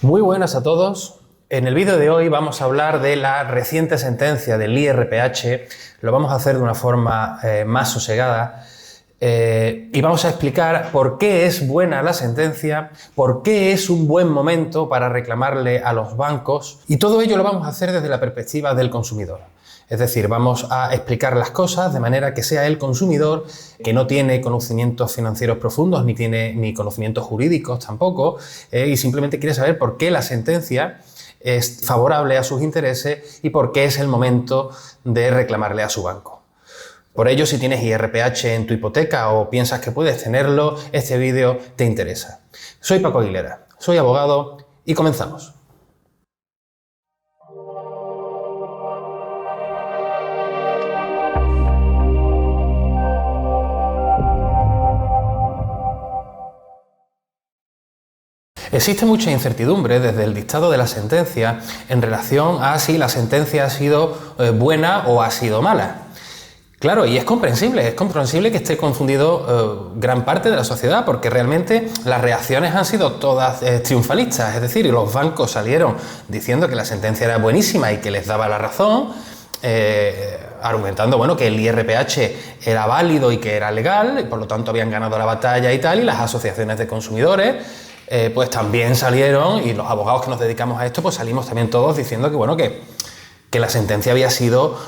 Muy buenas a todos. En el vídeo de hoy vamos a hablar de la reciente sentencia del IRPH. Lo vamos a hacer de una forma más sosegada y vamos a explicar por qué es buena la sentencia, por qué es un buen momento para reclamarle a los bancos, y todo ello lo vamos a hacer desde la perspectiva del consumidor. Es decir, vamos a explicar las cosas de manera que sea el consumidor, que no tiene conocimientos financieros profundos ni tiene ni conocimientos jurídicos tampoco, y simplemente quiere saber por qué la sentencia es favorable a sus intereses y por qué es el momento de reclamarle a su banco. Por ello, si tienes IRPH en tu hipoteca o piensas que puedes tenerlo, este vídeo te interesa. Soy Paco Aguilera, soy abogado y comenzamos. Existe mucha incertidumbre desde el dictado de la sentencia en relación a si la sentencia ha sido buena o ha sido mala. Claro, y es comprensible que esté confundido gran parte de la sociedad, porque realmente las reacciones han sido todas triunfalistas, es decir, los bancos salieron diciendo que la sentencia era buenísima y que les daba la razón, argumentando que el IRPH era válido y que era legal, y por lo tanto habían ganado la batalla y tal, y las asociaciones de consumidores pues también salieron, y los abogados que nos dedicamos a esto pues salimos también todos diciendo que la sentencia había sido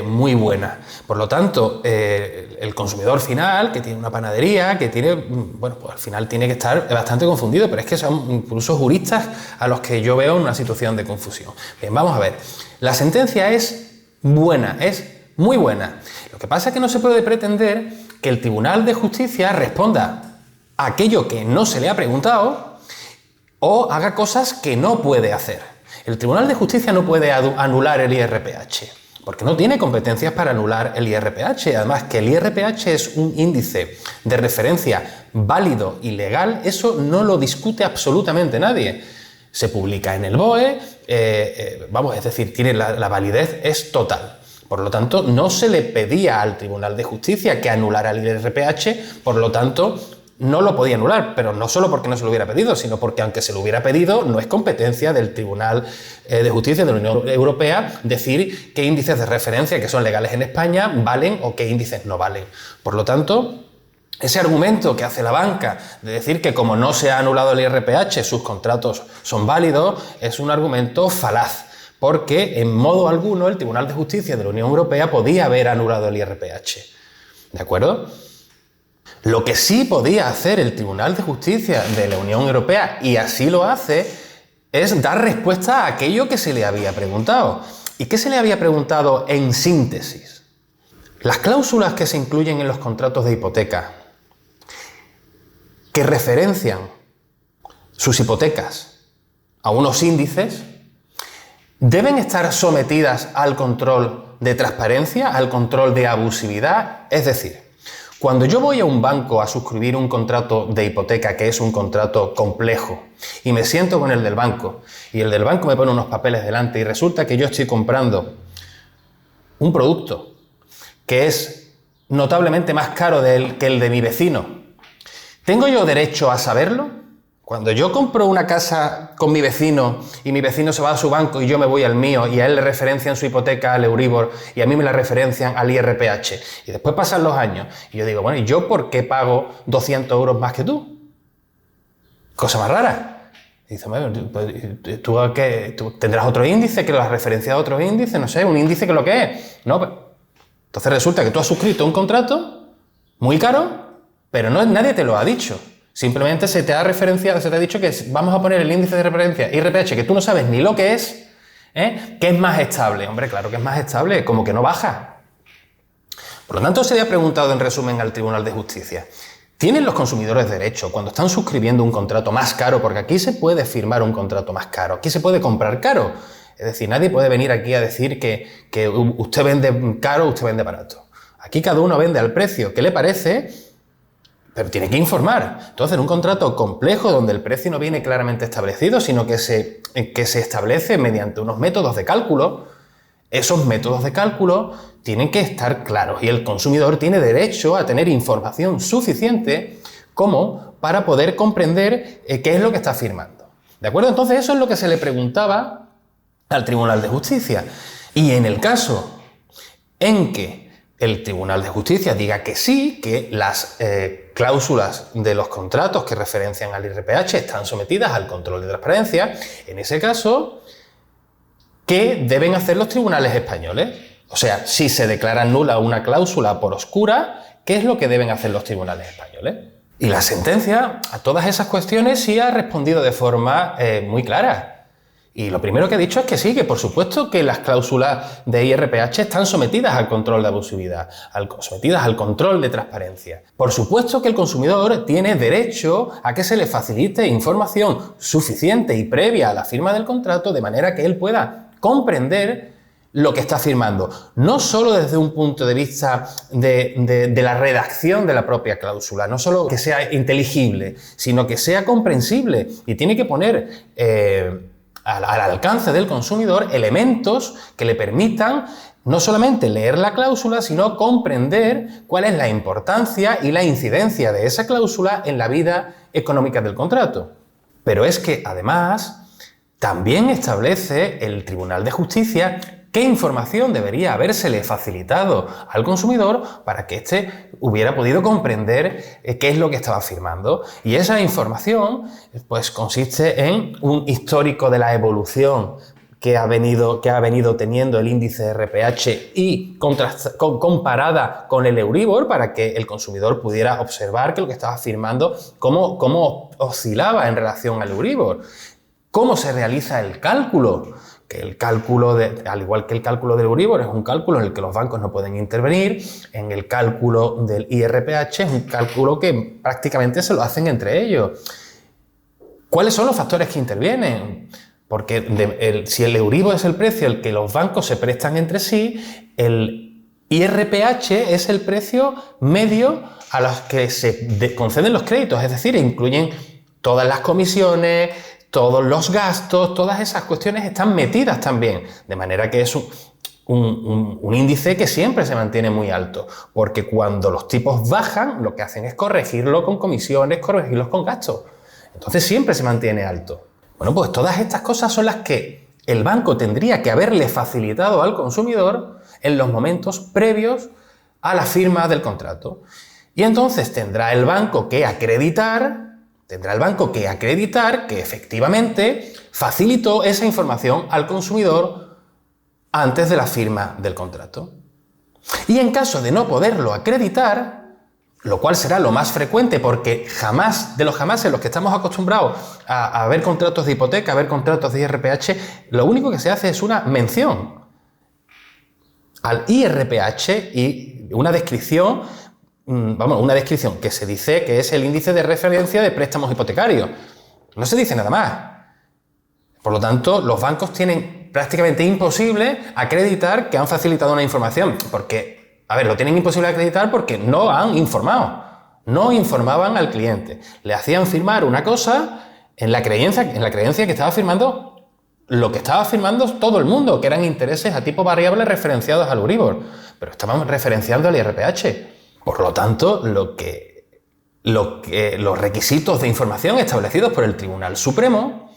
muy buena. Por lo tanto, el consumidor final, que tiene una panadería, que tiene, pues al final tiene que estar bastante confundido, pero es que son incluso juristas a los que yo veo en una situación de confusión. Bien, vamos a ver. La sentencia es buena, es muy buena. Lo que pasa es que no se puede pretender que el Tribunal de Justicia responda a aquello que no se le ha preguntado o haga cosas que no puede hacer. El Tribunal de Justicia no puede anular el IRPH, porque no tiene competencias para anular el IRPH. Además, que el IRPH es un índice de referencia válido y legal, eso no lo discute absolutamente nadie. Se publica en el BOE, es decir, tiene la validez es total. Por lo tanto, no se le pedía al Tribunal de Justicia que anulara el IRPH, por lo tanto, no lo podía anular, pero no solo porque no se lo hubiera pedido, sino porque aunque se lo hubiera pedido, no es competencia del Tribunal de Justicia de la Unión Europea decir qué índices de referencia que son legales en España valen o qué índices no valen. Por lo tanto, ese argumento que hace la banca de decir que como no se ha anulado el IRPH, sus contratos son válidos, es un argumento falaz, porque en modo alguno el Tribunal de Justicia de la Unión Europea podía haber anulado el IRPH. ¿De acuerdo? Lo que sí podía hacer el Tribunal de Justicia de la Unión Europea, y así lo hace, es dar respuesta a aquello que se le había preguntado. ¿Y qué se le había preguntado en síntesis? Las cláusulas que se incluyen en los contratos de hipoteca, que referencian sus hipotecas a unos índices, deben estar sometidas al control de transparencia, al control de abusividad. Es decir, cuando yo voy a un banco a suscribir un contrato de hipoteca, que es un contrato complejo, y me siento con el del banco, y el del banco me pone unos papeles delante y resulta que yo estoy comprando un producto que es notablemente más caro que el de mi vecino, ¿tengo yo derecho a saberlo? Cuando yo compro una casa con mi vecino y mi vecino se va a su banco y yo me voy al mío y a él le referencian su hipoteca al Euribor y a mí me la referencian al IRPH y después pasan los años y yo digo, ¿y yo por qué pago 200 euros más que tú? Cosa más rara. Y dice, ¿tú tendrás otro índice que lo has referenciado a otro índice? No sé, un índice que lo que es. No, entonces resulta que tú has suscrito un contrato muy caro, pero nadie te lo ha dicho. Simplemente se te ha dicho que vamos a poner el índice de referencia IRPH, que tú no sabes ni lo que es, que es más estable. Hombre, claro que es más estable, como que no baja. Por lo tanto, se le ha preguntado en resumen al Tribunal de Justicia, ¿tienen los consumidores derecho cuando están suscribiendo un contrato más caro? Porque aquí se puede firmar un contrato más caro, aquí se puede comprar caro. Es decir, nadie puede venir aquí a decir que usted vende caro, usted vende barato. Aquí cada uno vende al precio que le parece, pero tiene que informar. Entonces, en un contrato complejo donde el precio no viene claramente establecido, sino que se establece mediante unos métodos de cálculo, esos métodos de cálculo tienen que estar claros y el consumidor tiene derecho a tener información suficiente como para poder comprender qué es lo que está firmando. ¿De acuerdo? Entonces eso es lo que se le preguntaba al Tribunal de Justicia. Y en el caso en que el Tribunal de Justicia diga que sí, que las cláusulas de los contratos que referencian al IRPH están sometidas al control de transparencia, en ese caso, ¿qué deben hacer los tribunales españoles? O sea, si se declara nula una cláusula por oscura, ¿qué es lo que deben hacer los tribunales españoles? Y la sentencia a todas esas cuestiones sí ha respondido de forma muy clara. Y lo primero que ha dicho es que sí, que por supuesto que las cláusulas de IRPH están sometidas al control de abusividad, sometidas al control de transparencia. Por supuesto que el consumidor tiene derecho a que se le facilite información suficiente y previa a la firma del contrato, de manera que él pueda comprender lo que está firmando, no solo desde un punto de vista de la redacción de la propia cláusula, no solo que sea inteligible, sino que sea comprensible, y tiene que poner al alcance del consumidor elementos que le permitan no solamente leer la cláusula, sino comprender cuál es la importancia y la incidencia de esa cláusula en la vida económica del contrato. Pero es que, además, también establece el Tribunal de Justicia qué información debería habérsele facilitado al consumidor para que éste hubiera podido comprender qué es lo que estaba firmando. Y esa información pues, consiste en un histórico de la evolución que ha venido teniendo el índice RPH y comparada con el Euribor, para que el consumidor pudiera observar que lo que estaba firmando, cómo oscilaba en relación al Euribor. ¿Cómo se realiza el cálculo? Que el cálculo, al igual que el cálculo del Euribor, es un cálculo en el que los bancos no pueden intervenir. En el cálculo del IRPH es un cálculo que prácticamente se lo hacen entre ellos. ¿Cuáles son los factores que intervienen? Porque si el Euribor es el precio al que los bancos se prestan entre sí, el IRPH es el precio medio a los que se conceden los créditos, es decir, incluyen todas las comisiones, todos los gastos, todas esas cuestiones están metidas también, de manera que es un índice que siempre se mantiene muy alto, porque cuando los tipos bajan, lo que hacen es corregirlo con comisiones, corregirlos con gastos. Entonces siempre se mantiene alto. Bueno, pues todas estas cosas son las que el banco tendría que haberle facilitado al consumidor en los momentos previos a la firma del contrato. Y entonces tendrá el banco que acreditar que efectivamente facilitó esa información al consumidor antes de la firma del contrato. Y en caso de no poderlo acreditar, lo cual será lo más frecuente porque jamás en los que estamos acostumbrados a ver contratos de hipoteca, a ver contratos de IRPH, lo único que se hace es una mención al IRPH y una descripción que se dice que es el índice de referencia de préstamos hipotecarios. No se dice nada más. Por lo tanto, los bancos tienen prácticamente imposible acreditar que han facilitado una información, porque, lo tienen imposible acreditar porque no han informado. No informaban al cliente. Le hacían firmar una cosa en la creencia que estaba firmando lo que estaba firmando todo el mundo, que eran intereses a tipo variable referenciados al Euribor. Pero estaban referenciando al IRPH. Por lo tanto, los requisitos de información establecidos por el Tribunal Supremo,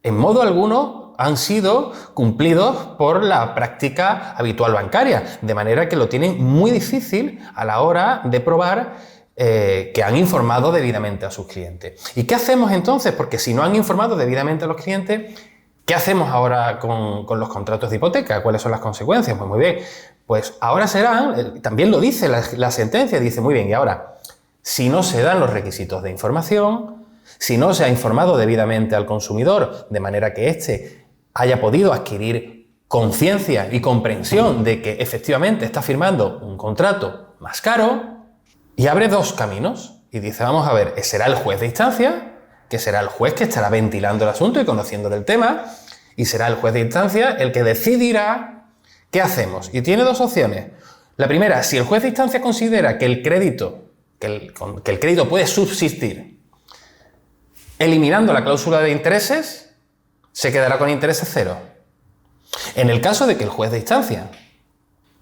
en modo alguno, han sido cumplidos por la práctica habitual bancaria, de manera que lo tienen muy difícil a la hora de probar que han informado debidamente a sus clientes. ¿Y qué hacemos entonces? Porque si no han informado debidamente a los clientes, ¿qué hacemos ahora con los contratos de hipoteca? ¿Cuáles son las consecuencias? Pues muy bien, pues ahora serán, también lo dice la sentencia, dice muy bien, y ahora, si no se dan los requisitos de información, si no se ha informado debidamente al consumidor, de manera que éste haya podido adquirir conciencia y comprensión de que efectivamente está firmando un contrato más caro, y abre dos caminos, y dice, vamos a ver, será el juez de instancia, que será el juez que estará ventilando el asunto y conociendo del tema, y será el juez de instancia el que decidirá qué hacemos. Y tiene dos opciones. La primera, si el juez de instancia considera que el crédito puede subsistir eliminando la cláusula de intereses, se quedará con intereses cero. En el caso de que el juez de instancia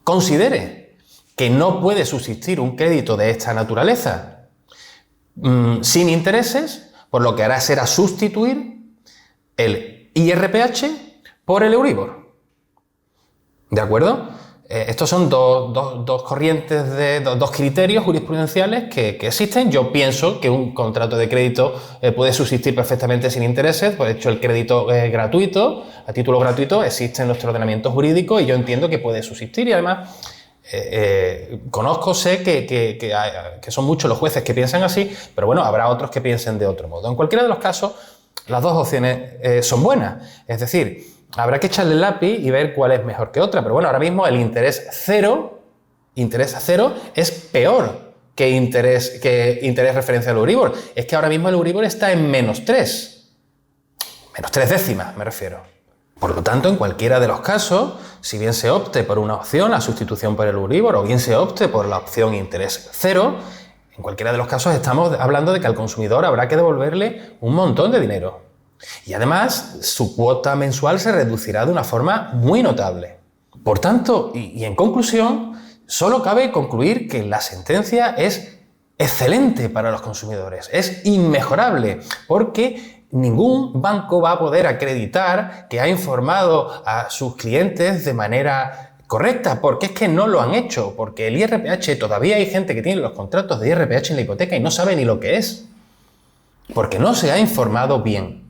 considere que no puede subsistir un crédito de esta naturaleza sin intereses, pues lo que hará será sustituir el IRPH por el Euribor. ¿De acuerdo? Estos son dos corrientes dos criterios jurisprudenciales que existen. Yo pienso que un contrato de crédito puede subsistir perfectamente sin intereses. Por hecho, el crédito es gratuito, a título gratuito, existe en nuestro ordenamiento jurídico y yo entiendo que puede subsistir. Y además, sé que son muchos los jueces que piensan así, pero bueno, habrá otros que piensen de otro modo. En cualquiera de los casos, las dos opciones son buenas. Es decir, habrá que echarle el lápiz y ver cuál es mejor que otra. Pero bueno, ahora mismo el interés cero es peor que interés referencia al Euribor. Es que ahora mismo el Euribor está en -3. -3 décimas, me refiero. Por lo tanto, en cualquiera de los casos, si bien se opte por una opción, la sustitución por el Euribor, o bien se opte por la opción interés cero, en cualquiera de los casos estamos hablando de que al consumidor habrá que devolverle un montón de dinero. Y además, su cuota mensual se reducirá de una forma muy notable. Por tanto, y en conclusión, solo cabe concluir que la sentencia es excelente para los consumidores, es inmejorable, porque ningún banco va a poder acreditar que ha informado a sus clientes de manera correcta, porque es que no lo han hecho, porque el IRPH, todavía hay gente que tiene los contratos de IRPH en la hipoteca y no sabe ni lo que es, porque no se ha informado bien.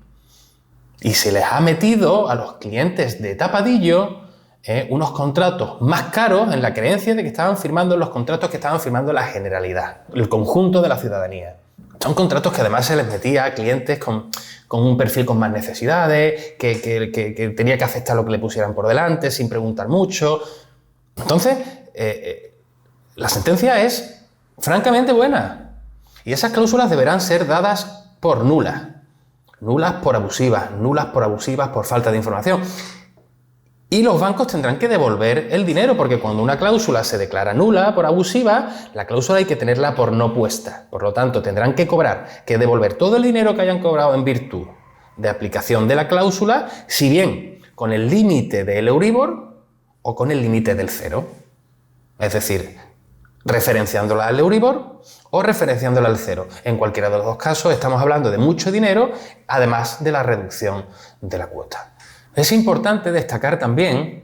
Y se les ha metido a los clientes de tapadillo unos contratos más caros en la creencia de que estaban firmando los contratos que estaban firmando la generalidad, el conjunto de la ciudadanía. Son contratos que además se les metía a clientes con un perfil con más necesidades, que tenía que aceptar lo que le pusieran por delante sin preguntar mucho. Entonces, la sentencia es francamente buena. Y esas cláusulas deberán ser dadas por nulas. Nulas por abusivas por falta de información. Y los bancos tendrán que devolver el dinero, porque cuando una cláusula se declara nula por abusiva, la cláusula hay que tenerla por no puesta. Por lo tanto, tendrán que devolver todo el dinero que hayan cobrado en virtud de aplicación de la cláusula, si bien con el límite del Euribor o con el límite del cero. Es decir, referenciándola al Euribor o referenciándola al cero. En cualquiera de los dos casos estamos hablando de mucho dinero, además de la reducción de la cuota. Es importante destacar también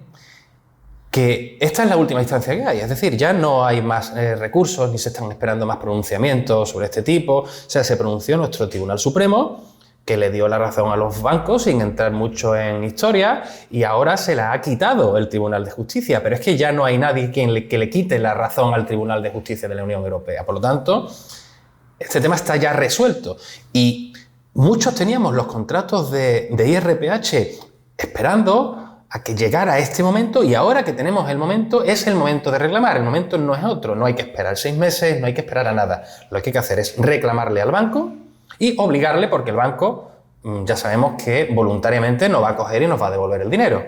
que esta es la última instancia que hay, es decir, ya no hay más recursos ni se están esperando más pronunciamientos sobre este tipo. O sea, se pronunció nuestro Tribunal Supremo, que le dio la razón a los bancos sin entrar mucho en historia, y ahora se la ha quitado el Tribunal de Justicia, pero es que ya no hay nadie que le quite la razón al Tribunal de Justicia de la Unión Europea. Por lo tanto, este tema está ya resuelto y muchos teníamos los contratos de IRPH esperando a que llegara este momento, y ahora que tenemos el momento, es el momento de reclamar. El momento no es otro, no hay que esperar 6 meses, no hay que esperar a nada. Lo que hay que hacer es reclamarle al banco y obligarle, porque el banco ya sabemos que voluntariamente no va a coger y nos va a devolver el dinero.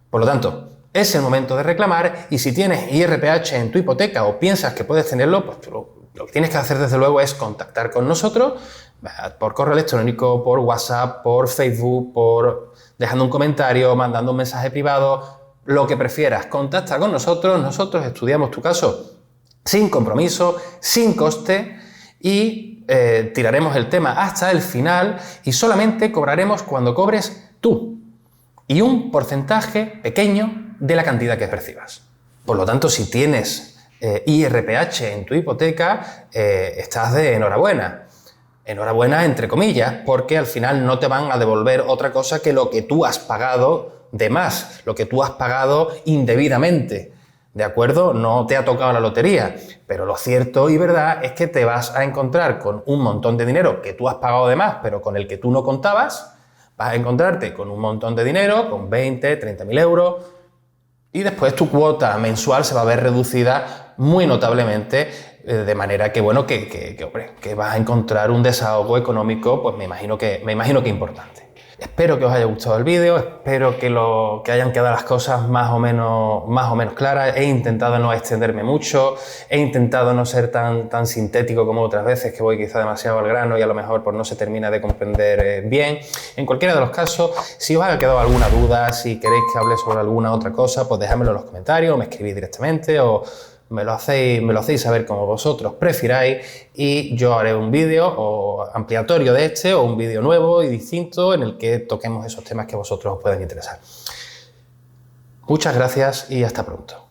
Por lo tanto, es el momento de reclamar, y si tienes IRPH en tu hipoteca o piensas que puedes tenerlo, pues lo que tienes que hacer desde luego es contactar con nosotros por correo electrónico, por WhatsApp, por Facebook, dejando un comentario, mandando un mensaje privado, lo que prefieras. Contacta con nosotros, nosotros estudiamos tu caso sin compromiso, sin coste, y tiraremos el tema hasta el final, y solamente cobraremos cuando cobres tú y un porcentaje pequeño de la cantidad que percibas. Por lo tanto, si tienes IRPH en tu hipoteca, estás de enhorabuena. Enhorabuena entre comillas, porque al final no te van a devolver otra cosa que lo que tú has pagado de más, lo que tú has pagado indebidamente. ¿De acuerdo? No te ha tocado la lotería, pero lo cierto y verdad es que te vas a encontrar con un montón de dinero que tú has pagado de más, pero con el que tú no contabas. Vas a encontrarte con un montón de dinero, con 20, 30.000 euros, y después tu cuota mensual se va a ver reducida muy notablemente, de manera que, bueno, que vas a encontrar un desahogo económico, pues me imagino que importante. Espero que os haya gustado el vídeo, espero que hayan quedado las cosas más o menos claras. He intentado no extenderme mucho, he intentado no ser tan sintético como otras veces, que voy quizá demasiado al grano y a lo mejor pues no se termina de comprender bien. En cualquiera de los casos, si os ha quedado alguna duda, si queréis que hable sobre alguna otra cosa, pues dejádmelo en los comentarios, o me escribís directamente, o me lo hacéis saber como vosotros prefiráis y yo haré un vídeo o ampliatorio de este o un vídeo nuevo y distinto en el que toquemos esos temas que a vosotros os pueden interesar. Muchas gracias y hasta pronto.